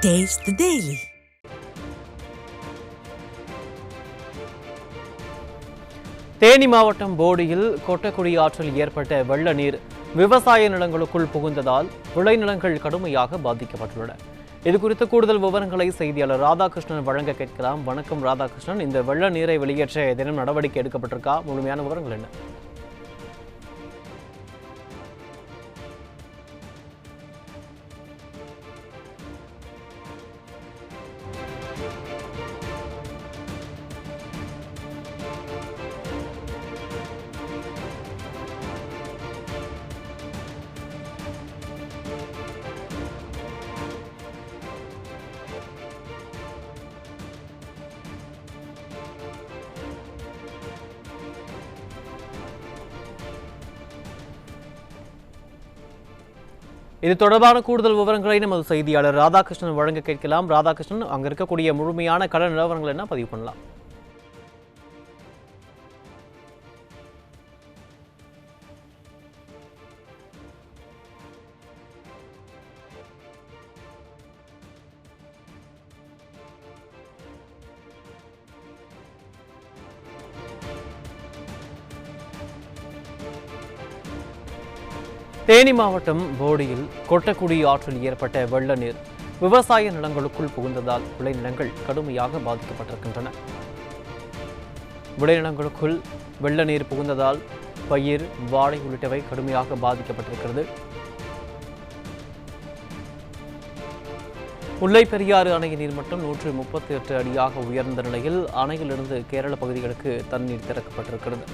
Taste the Daily. Theni மாவட்டம் போடியில் கொட்டக்குடி ஆற்றில் ஏற்பட்ட வெள்ள நீர் விவசாய நிலங்களுக்குள் புகுந்ததால் விளைநிலங்கள் கடுமையாக பாதிக்கப்பட்டுள்ளன. இதுகுறித்து கூடுதல் விவரங்களை செய்தியாளர் ராதாகிருஷ்ணன் வழங்க கேட்கலாம். வணக்கம் ராதாகிருஷ்ணன், இந்த வெள்ள நீரை வெளியேற்ற ஏதேனும் நடவடிக்கை எடுக்கப்பட்டிருக்கா? முழுமையான விவரங்கள் என்ன? இது தொடர்பான கூடுதல் விவரங்களை நமது செய்தியாளர் ராதாகிருஷ்ணன் வழங்க கேட்கலாம். ராதாகிருஷ்ணன், அங்க இருக்கக்கூடிய முழுமையான கள நிலவரங்கள் என்ன பதிவு பண்ணலாம்? தேனி மாவட்டம் போடியில் கொட்டக்குடி ஆற்றில் ஏற்பட்ட வெள்ள நீர் விவசாய நிலங்களுக்குள் புகுந்ததால் விளைநிலங்கள் கடுமையாக பாதிக்கப்பட்டிருக்கின்றன. விளைநிலங்களுக்குள் வெள்ள நீர் புகுந்ததால் பயிர், வாழை உள்ளிட்டவை கடுமையாக பாதிக்கப்பட்டிருக்கிறது. முல்லை பெரியாறு அணையின் நீர்மட்டம் 138 அடியாக உயர்ந்த நிலையில் அணையிலிருந்து கேரள பகுதிகளுக்கு தண்ணீர் திறக்கப்பட்டிருக்கிறது.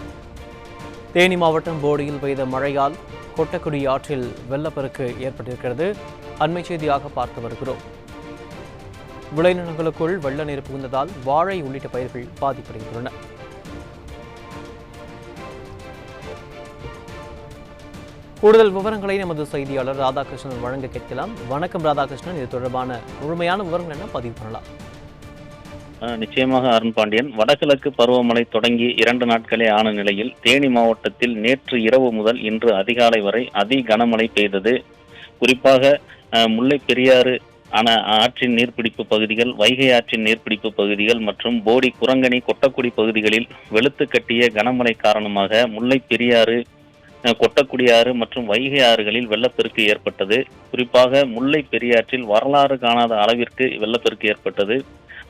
தேனி மாவட்டம் போடியில் பெய்த மழையால் கொட்டக்குடி ஆற்றில் வெள்ளப்பெருக்கு ஏற்பட்டிருக்கிறது. அண்மை செய்தியாக பார்த்து வருகிறோம். விளைநிலங்களுக்குள் வெள்ள நீர் புகுந்ததால் வாழை உள்ளிட்ட பயிர்கள் பாதிப்படைந்துள்ளன. கூடுதல் விவரங்களை நமது செய்தியாளர் ராதாகிருஷ்ணன் வழங்க கேட்கலாம். வணக்கம் ராதாகிருஷ்ணன், இது தொடர்பான முழுமையான விவரங்கள் என்ன பதிவு பண்ணலாம்? நிச்சயமாக அருண் பாண்டியன், வடகிழக்கு பருவமழை தொடங்கி 2 நாட்களே ஆன நிலையில் தேனி மாவட்டத்தில் நேற்று இரவு முதல் இன்று அதிகாலை வரை அதி கனமழை பெய்தது. குறிப்பாக முல்லை பெரியாறு ஆற்றின் நீர்பிடிப்பு பகுதிகள், வைகை ஆற்றின் நீர்பிடிப்பு பகுதிகள் மற்றும் போடி, குரங்கணி, கொட்டக்குடி பகுதிகளில் வெளுத்து கட்டிய கனமழை காரணமாக முல்லை பெரியாறு, கொட்டக்குடி ஆறு மற்றும் வைகை ஆறுகளில் வெள்ளப்பெருக்கு ஏற்பட்டது. குறிப்பாக முல்லை பெரியாற்றில் வரலாறு காணாத அளவிற்கு வெள்ளப்பெருக்கு ஏற்பட்டது.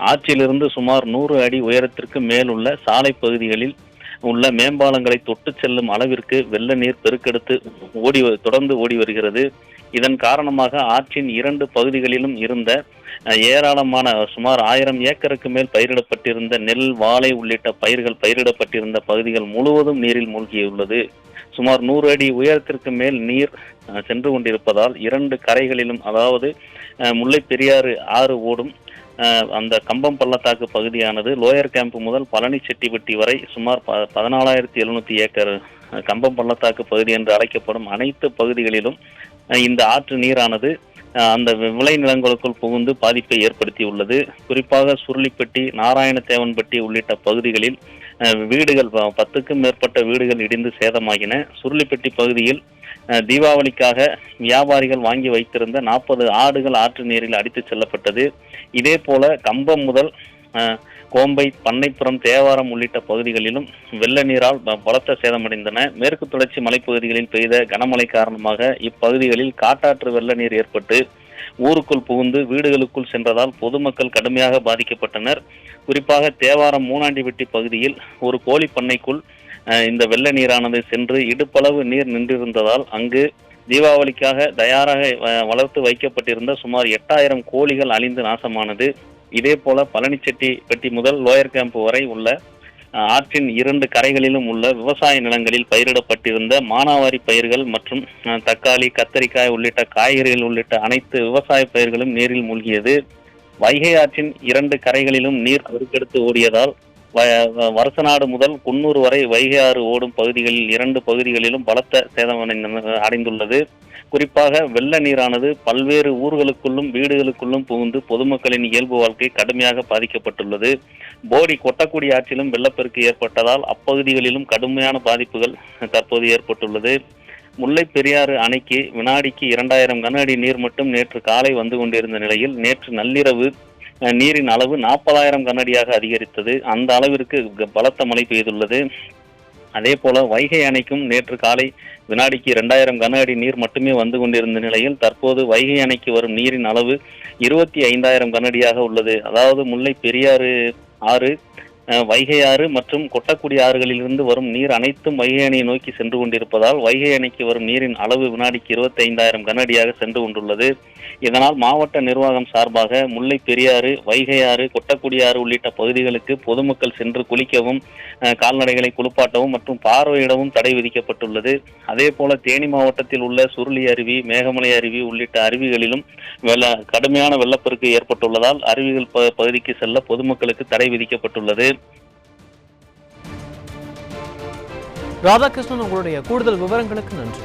ஆற்றிலிருந்து சுமார் 100 அடி உயரத்திற்கு மேலுள்ள சாலை பகுதிகளில் உள்ள மேம்பாலங்களை தொட்டு செல்லும் அளவிற்கு வெள்ள நீர் பெருக்கெடுத்து தொடர்ந்து ஓடி வருகிறது. இதன் காரணமாக ஆற்றின் 2 பகுதிகளிலும் இருந்த ஏராளமான சுமார் 1000 ஏக்கருக்கு மேல் பயிரிடப்பட்டிருந்த நெல், வாழை உள்ளிட்ட பயிர்கள் பயிரிடப்பட்டிருந்த பகுதிகள் முழுவதும் நீரில் மூழ்கியுள்ளது. சுமார் 100 அடி உயரத்திற்கு மேல் நீர் சென்று கொண்டிருப்பதால் 2 கரைகளிலும், அதாவது முல்லை பெரியாறு ஆறு ஓடும் அந்த கம்பம் பள்ளத்தாக்கு பகுதியானது லோயர் கேம்ப் முதல் பழனி செட்டிப்பட்டி வரை சுமார் 14,700 ஏக்கர் கம்பம் பள்ளத்தாக்கு பகுதி என்று அழைக்கப்படும் அனைத்து பகுதிகளிலும் இந்த ஆற்று நீரானது அந்த விளைநிலங்களுக்குள் புகுந்து பாதிப்பை ஏற்படுத்தியுள்ளது. குறிப்பாக சுருளிப்பட்டி, நாராயணதேவன்பட்டி உள்ளிட்ட பகுதிகளில் வீடுகள் 10க்கும் மேற்பட்ட வீடுகள் இடிந்து சேதமாகின. சுருளிப்பட்டி பகுதியில் தீபாவளிக்காக வியாபாரிகள் வாங்கி வைத்திருந்த 40 ஆடுகள் ஆற்று நீரில் அடித்து செல்லப்பட்டது. இதே போல கம்பம் முதல் கோம்பை, பண்ணைப்புறம், தேவாரம் உள்ளிட்ட பகுதிகளிலும் வெள்ள நீரால் பலத்த சேதமடைந்தன. மேற்கு தொடர்ச்சி மலைப்பகுதிகளில் பெய்த கனமழை காரணமாக இப்பகுதிகளில் காட்டாற்று வெள்ள நீர் ஏற்பட்டு ஊருக்குள் புகுந்து வீடுகளுக்குள் சென்றதால் பொதுமக்கள் கடுமையாக பாதிக்கப்பட்டனர். குறிப்பாக தேவாரம் மூணாண்டிவெட்டி பகுதியில் ஒரு கோழி பண்ணைக்குள் இந்த வெள்ள நீரானது சென்று இடுப்பளவு நீர் நின்றிருந்ததால் அங்கு தீபாவளிக்காக தயாராக வளர்த்து வைக்கப்பட்டிருந்த சுமார் 8000 கோழிகள் அழிந்து நாசமானது. இதே போல பழனிச்செட்டிப்பட்டி முதல் லோயர் கேம்ப் வரை உள்ள ஆற்றின் 2 கரைகளிலும் உள்ள விவசாய நிலங்களில் பயிரிடப்பட்டிருந்த மானாவாரி பயிர்கள் மற்றும் தக்காளி, கத்தரிக்காய் உள்ளிட்ட காய்கறிகள் உள்ளிட்ட அனைத்து விவசாய பயிர்களும் நீரில் மூழ்கியது. வைகை ஆற்றின் 2 கரைகளிலும் நீர் பெருக்கெடுத்து ஓடியதால் வருசநாடு முதல் குன்னூர் வரை வைகை ஆறு ஓடும் பகுதிகளில் 2 பகுதிகளிலும் பலத்த சேதம் அடைந்துள்ளது. குறிப்பாக வெள்ள நீரானது பல்வேறு ஊர்களுக்குள்ளும் வீடுகளுக்குள்ளும் புகுந்து பொதுமக்களின் இயல்பு வாழ்க்கை கடுமையாக பாதிக்கப்பட்டுள்ளது. போடி, கொட்டக்குடி ஆற்றிலும் வெள்ளப்பெருக்கு ஏற்பட்டதால் அப்பகுதிகளிலும் கடுமையான பாதிப்புகள் தற்போது ஏற்பட்டுள்ளது. முல்லை பெரியாறு அணைக்கு வினாடிக்கு 2000 கன அடி நீர் மட்டும் நேற்று காலை வந்து கொண்டிருந்த நிலையில் நேற்று நள்ளிரவு நீரின் அளவு 40,000 கன அடியாக அதிகரித்தது. அந்த அளவிற்கு பலத்த மழை பெய்துள்ளது. அதே போல வைகை அணைக்கும் நேற்று காலை வினாடிக்கு 2000 கன அடி நீர் மட்டுமே வந்து கொண்டிருந்த நிலையில் தற்போது வைகை அணைக்கு வரும் நீரின் அளவு 25,000 கன அடியாக உள்ளது. அதாவது முல்லை பெரியாறு ஆறு, வைகை ஆறு மற்றும் கொட்டக்குடி ஆறுகளிலிருந்து வரும் நீர் அனைத்தும் வைகை அணையை நோக்கி சென்று கொண்டிருப்பதால் வைகை அணைக்கு வரும் நீரின் அளவு வினாடிக்கு 25,000 கன அடியாக சென்று கொண்டுள்ளது. இதனால் மாவட்ட நிர்வாகம் சார்பாக முல்லை பெரியாறு, வைகை ஆறு, கொட்டக்குடி ஆறு உள்ளிட்ட பகுதிகளுக்கு பொதுமக்கள் சென்று குளிக்கவும், கால்நடைகளை குளிப்பாட்டவும் மற்றும் பார்வையிடவும் தடை விதிக்கப்பட்டுள்ளது. அதே போல தேனி மாவட்டத்தில் உள்ள சுருளி அருவி, மேகமலை அருவி உள்ளிட்ட அருவிகளிலும் கடுமையான வெள்ளப்பெருக்கு ஏற்பட்டுள்ளதால் அருவிகள் பகுதிக்கு செல்ல பொதுமக்களுக்கு தடை விதிக்கப்பட்டுள்ளது. ராதாகிருஷ்ணன், உங்களுடைய கூடுதல் விவரங்களுக்கு நன்றி.